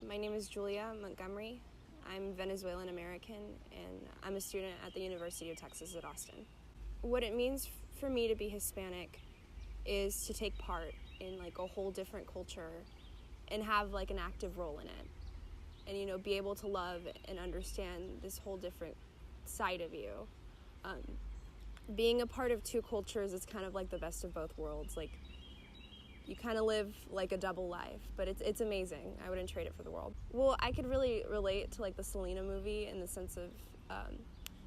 My name is Julia Montgomery. I'm Venezuelan American, and I'm a student at the University of Texas at Austin. What it means for me to be Hispanic is to take part in like a whole different culture and have like an active role in it, and be able to love and understand this whole different side of you. Being a part of two cultures is kind of like the best of both worlds. Like, you kind of live like a double life, but it's amazing. I wouldn't trade it for the world. Well, I could really relate to like the Selena movie in the sense of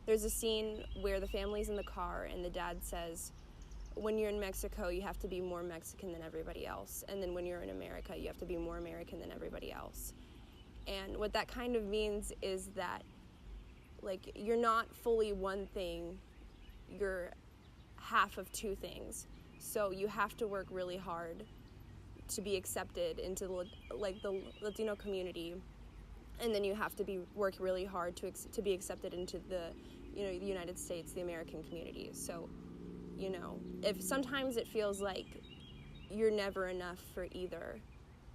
there's a scene where the family's in the car and the dad says, when you're in Mexico, you have to be more Mexican than everybody else. And then when you're in America, you have to be more American than everybody else. And what that kind of means is that like you're not fully one thing, you're half of two things. So you have to work really hard to be accepted into the Latino community, and then you have to work really hard to be accepted into the United States, the American community. So if sometimes it feels like you're never enough for either,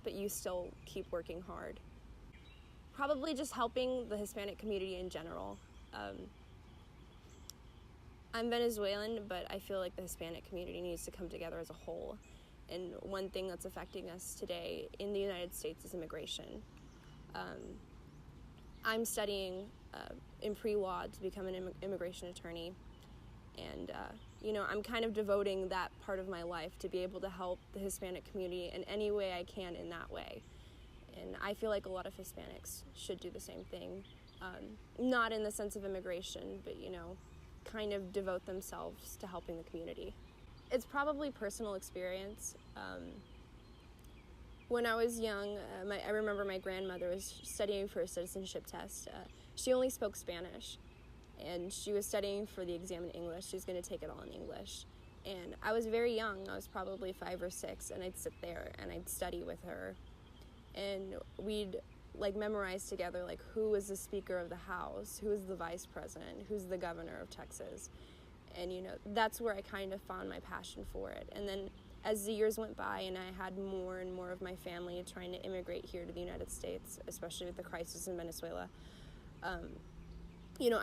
but you still keep working hard. Probably just helping the Hispanic community in general. I'm Venezuelan, but I feel like the Hispanic community needs to come together as a whole. And one thing that's affecting us today in the United States is immigration. I'm studying in pre-law to become an immigration attorney. And, I'm kind of devoting that part of my life to be able to help the Hispanic community in any way I can in that way. And I feel like a lot of Hispanics should do the same thing. Not in the sense of immigration, but, kind of devote themselves to helping the community. It's probably personal experience. When I was young, I remember my grandmother was studying for a citizenship test. She only spoke Spanish, and she was studying for the exam in English. She was going to take it all in English. And I was very young. I was probably 5 or 6, and I'd sit there and I'd study with her. And we'd memorize together who was the Speaker of the House, who was the Vice President, who's the Governor of Texas. And that's where I kind of found my passion for it. And then as the years went by and I had more and more of my family trying to immigrate here to the United States, especially with the crisis in Venezuela,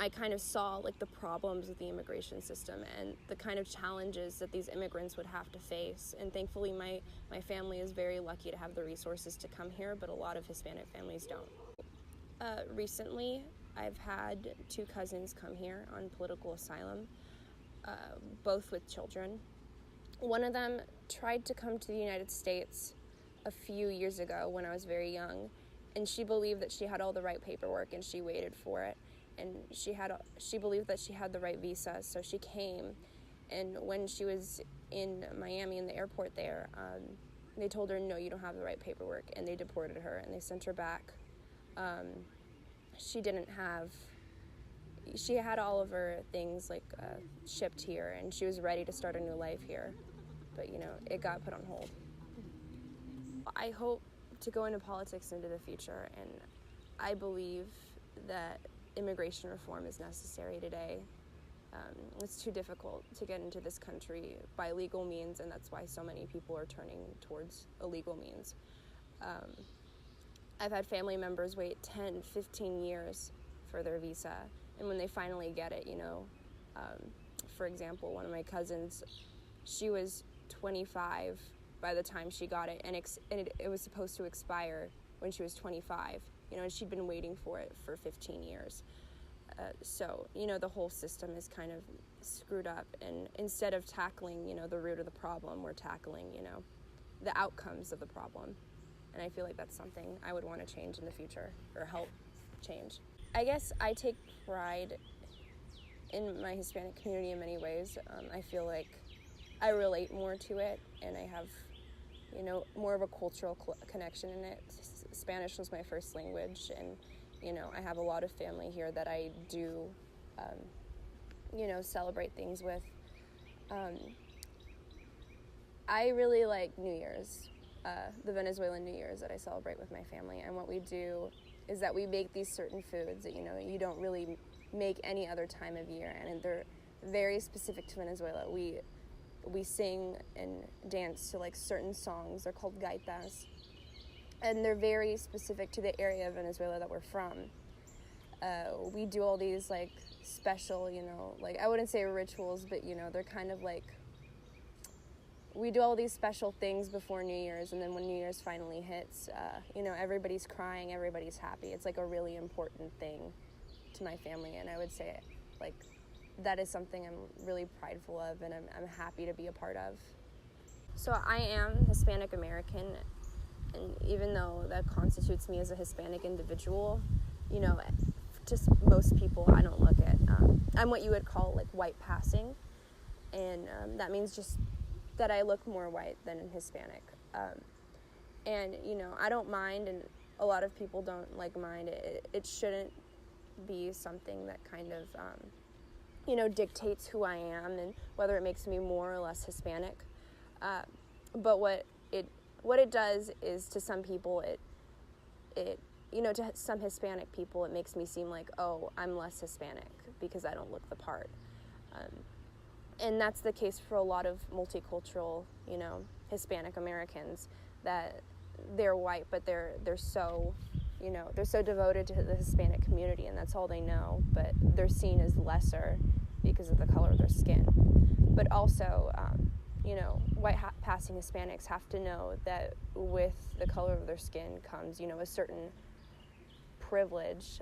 I kind of saw the problems with the immigration system and the kind of challenges that these immigrants would have to face. And thankfully my family is very lucky to have the resources to come here, but a lot of Hispanic families don't. Recently, I've had 2 cousins come here on political asylum, both with children. One of them tried to come to the United States a few years ago when I was very young, and she believed that she had all the right paperwork and she waited for it. And she believed that she had the right visa, so she came. And when she was in Miami in the airport there, they told her, no, you don't have the right paperwork, and they deported her and they sent her back. She had all of her things shipped here, and she was ready to start a new life here, but it got put on hold. I hope to go into politics into the future, and I believe that immigration reform is necessary today. It's too difficult to get into this country by legal means, and that's why so many people are turning towards illegal means. I've had family members wait 10, 15 years for their visa, and when they finally get it, for example, one of my cousins, she was 25 by the time she got it, and it was supposed to expire when she was 25. And she'd been waiting for it for 15 years. So, the whole system is kind of screwed up. And instead of tackling, the root of the problem, we're tackling, the outcomes of the problem. And I feel like that's something I would want to change in the future, or help change. I guess I take pride in my Hispanic community in many ways. I feel like I relate more to it, and I have more of a cultural connection in it. Spanish was my first language, and, I have a lot of family here that I do, celebrate things with. I really like New Year's, the Venezuelan New Year's that I celebrate with my family. And what we do is that we make these certain foods that, you don't really make any other time of year, and they're very specific to Venezuela. We sing and dance to certain songs. They're called gaitas, and they're very specific to the area of Venezuela that we're from. We do all these like special, like, I wouldn't say rituals, but they're kind of like, we do all these special things before New Year's, and then when New Year's finally hits, everybody's crying, everybody's happy. It's like a really important thing to my family, and I would say, like, that is something I'm really prideful of, and I'm happy to be a part of. So I am Hispanic American, and even though that constitutes me as a Hispanic individual, just most people I don't look at. I'm what you would call like white passing, and that means just that I look more white than Hispanic. And I don't mind, and a lot of people don't mind it. It shouldn't be something that kind of dictates who I am and whether it makes me more or less Hispanic. But what it does is, to some people, to some Hispanic people, it makes me seem like, oh, I'm less Hispanic because I don't look the part. And that's the case for a lot of multicultural, Hispanic Americans, that they're white, but they're so, they're so devoted to the Hispanic community, and that's all they know, but they're seen as lesser because of the color of their skin. But also, white passing Hispanics have to know that with the color of their skin comes, a certain privilege.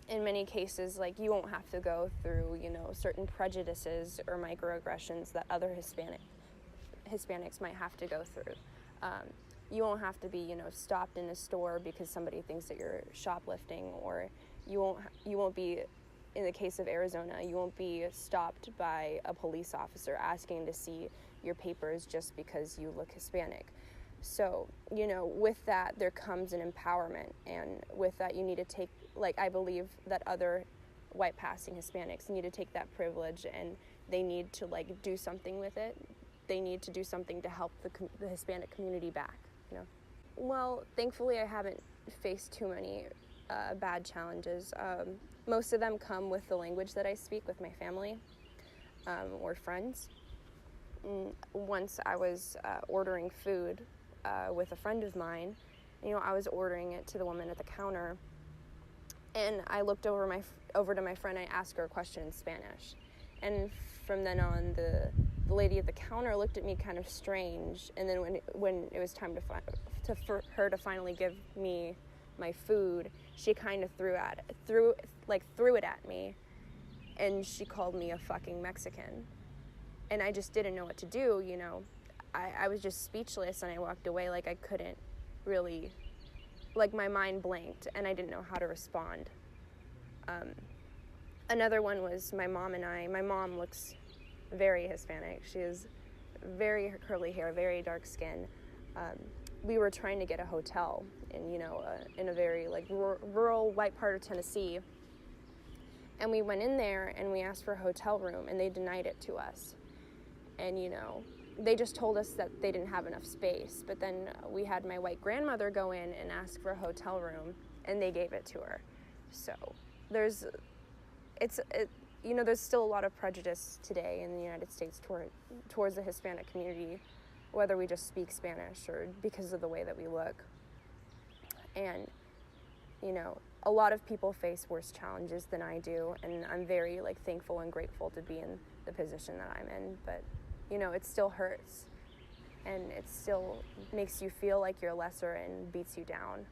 In many cases, like, you won't have to go through, certain prejudices or microaggressions that other Hispanics might have to go through. You won't have to be, stopped in a store because somebody thinks that you're shoplifting, or you won't be, in the case of Arizona, you won't be stopped by a police officer asking to see your papers just because you look Hispanic. So, with that, there comes an empowerment, and with that, you need to take, I believe that other white passing Hispanics need to take that privilege, and they need to, do something with it. They need to do something to help the Hispanic community back, Well, thankfully, I haven't faced too many bad challenges. Most of them come with the language that I speak with my family or friends. Once I was ordering food with a friend of mine, I was ordering it to the woman at the counter, and I looked over to my friend. I asked her a question in Spanish, and from then on, the lady at the counter looked at me kind of strange. And then when it was time for her to finally give me my food, she kind of threw it at me, and she called me a fucking Mexican. And I just didn't know what to do. I was just speechless, and I walked away. I couldn't really, my mind blanked, and I didn't know how to respond. Another one was my mom and I. My mom looks very Hispanic. She has very curly hair, very dark skin. We were trying to get a hotel in a very rural white part of Tennessee, and we went in there and we asked for a hotel room, and they denied it to us. And they just told us that they didn't have enough space. But then we had my white grandmother go in and ask for a hotel room, and they gave it to her. So there's still a lot of prejudice today in the United States towards the Hispanic community, whether we just speak Spanish or because of the way that we look. And a lot of people face worse challenges than I do, and I'm very thankful and grateful to be in the position that I'm in. But it still hurts, and it still makes you feel like you're lesser and beats you down.